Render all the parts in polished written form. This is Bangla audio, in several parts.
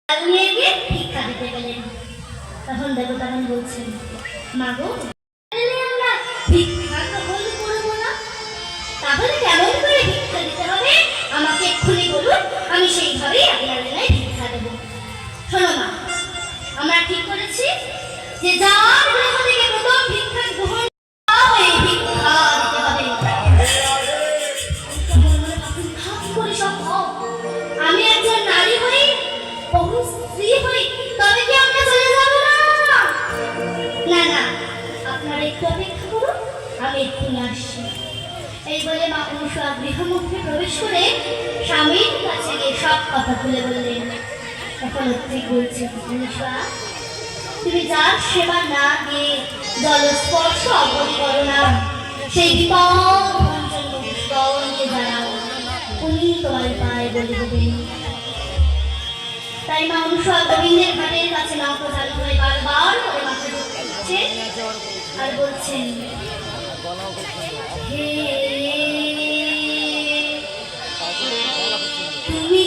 নিয়ে গিয়ে ভিক্ষা দিতে গেলেন। তখন দেবতাগণ বলছেন, মা গো, আমরা ভিক্ষা গ্রহণ করবো না, তাহলে কেমন করে ভিক্ষা দিতে হবে আমাকে এক্ষুনি বলুন, আমি সেইভাবেই আপনার বেলায় ভিক্ষা দেবো। শোনো মা, আমরা ঠিক করেছি যে যার গৃহ থেকে প্রথম ভিক্ষা গ্রহণ ভিক্ষা দিতে হবে। আমি একজন নারী হই, বহু স্ত্রী হই, তবে কি আমরা চলে যাব না? না না, আপনারা একটু অপেক্ষা করুন, আমি এক্ষুনি আসছি। এই বলে মা অনুসূয়া গৃহমধ্যে প্রবেশ করে স্বামীর কাছে গিয়ে সব কথা খুলে বললেন। তখন অত্রি বলছে, অনুসূয়া, তুমি যার সেবা না দিয়ে জলস্পর্শ অবধি করো না, সেই বিপদকে জানাও, উনি তোমার পায়ে বলে দেবেন। তাই মা অনুসূয়া গোবিন্দের ঘাটের কাছে নৌকো চালু হয়ে বারবার করে মাথা ঢুকছে আর বলছেন, হে তুমি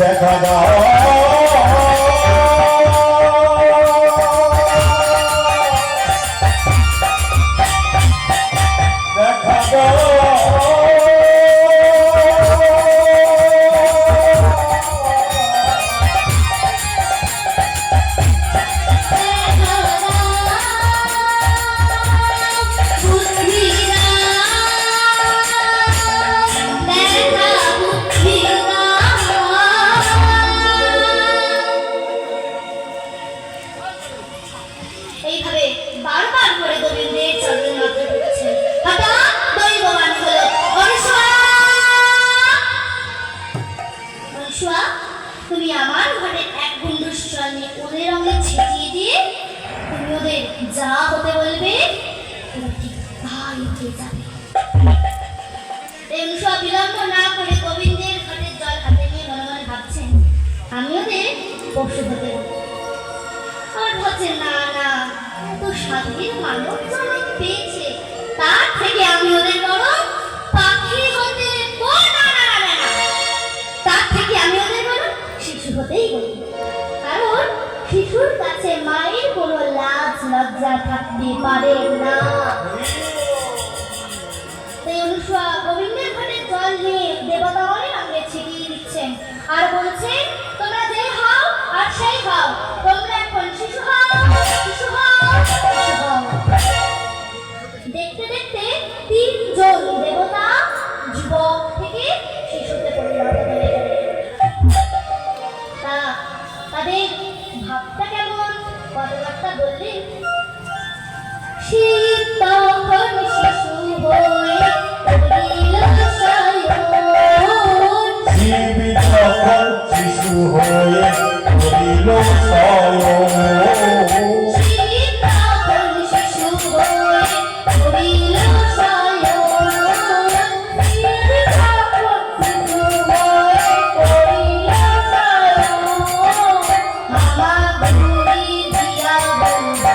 দেখা দাও, দেখা দাও, এইভাবে বারবার করে গোবিন্দের চরণে মাথা ঢুকছে। হঠাৎ দৈববাণী হলো, অনুসূয়া, তুমি আমার ঘরে এক গুন্ডুশ্বর নিয়ে ওদের রঙে ছিটিয়ে দিয়ে তুমি ওদের যা হতে বলবে ওরা ঠিক তাই হয়ে যাবে। অনুসূয়া বিলম্ব না করে গোবিন্দের ঘাটের জল হাতে নিয়ে মনে মনে ভাবছেন, আমি ওদের পশু হতে আর ভাবছেন, না না, তো সাধু মাটির মানব জনম পেয়েছে, তার থেকে আমি ওদের বড় পাখি হতে দেব না, না, না, না, না। তার থেকে আমি ওদের বড় শিশু হতেই বলি, কারণ শিশুর কাছে মায়ের কোনো লাজ লজ্জা থাকতে পারে না। তাই অনুসূয়া গোবিন্দের ঘাটে জল নিয়ে দেবতাগণের আগে ছিটিয়ে দিচ্ছেন আর বলছেন, তোমরা যে হও আর সেই হও, তোমরা এখন শিশু হও, শিশু হও, শিশু হও। দেখতে দেখতে তিনজন দেবতা যুবক থেকে শিশুতে পরিণত হয়ে গেলেন। তাদের ভাবটা কেমন, কথাবার্তা বললেন। শীত তখন শিশু হয়ে পড়িল শয়ন, জীবিত তখন শিশু হয়ে পড়িল শয়ন। শীত তখন শিশু হয়ে পড়িল শয়ন, শীত তখন শিশু হয়ে পড়িল শয়ন। মামা ঘুরি দিয়া বলবা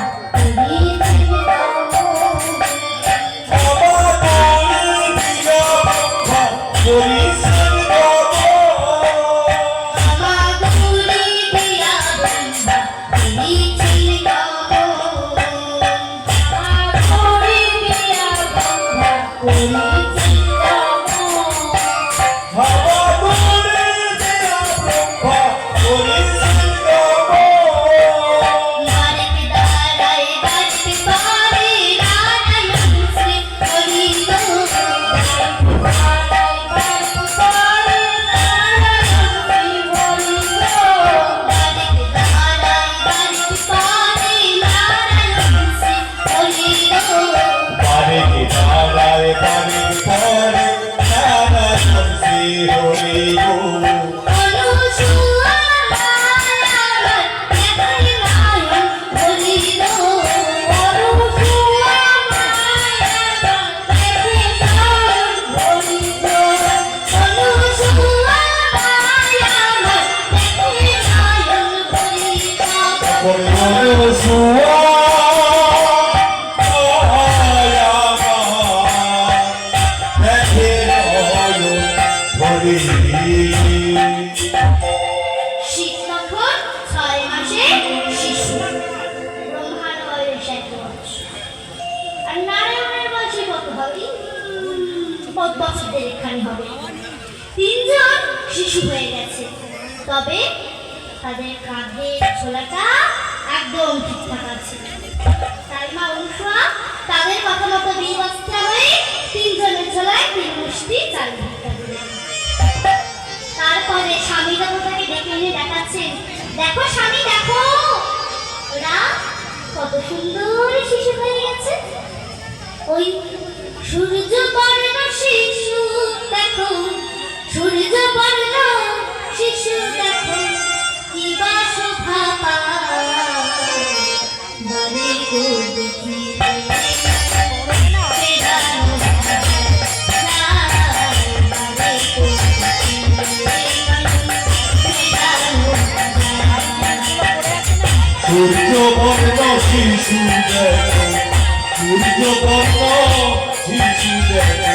করিছি শীত তখন 6 মাসের শিশু, ব্রহ্মার বয়স 1 বছর, আর নারায়ণের বয়সে কত হবে? 5 বছর দেড়খানি হবে। তিনজন শিশু হয়ে গেছে, তবে তাদের কাঁধে ছোলাটা একদম ঠিকঠাক আছে। তাই মা অনুসূয়া তাদের কথা মতো বিবস্ত্রা হয়ে তিনজনের ছোলায় 3 মুষ্টি চাল ভিক্ষা দিলেন। তারপরে স্বামী দেবতাকে ডেকে এনে দেখাচ্ছেন, দেখো স্বামী দেখো, ওরা কত সুন্দর শিশু হয়ে গেছে। ওই সূর্য বর্ণ শিশু দেখো, সূর্য বর্ণ শিশু দেখো, কি বা শোভা পায়, বারে গো দেখি সূর্য বর্ণ শিশু দেখো, সূর্য বর্ণ শিশু দেখো,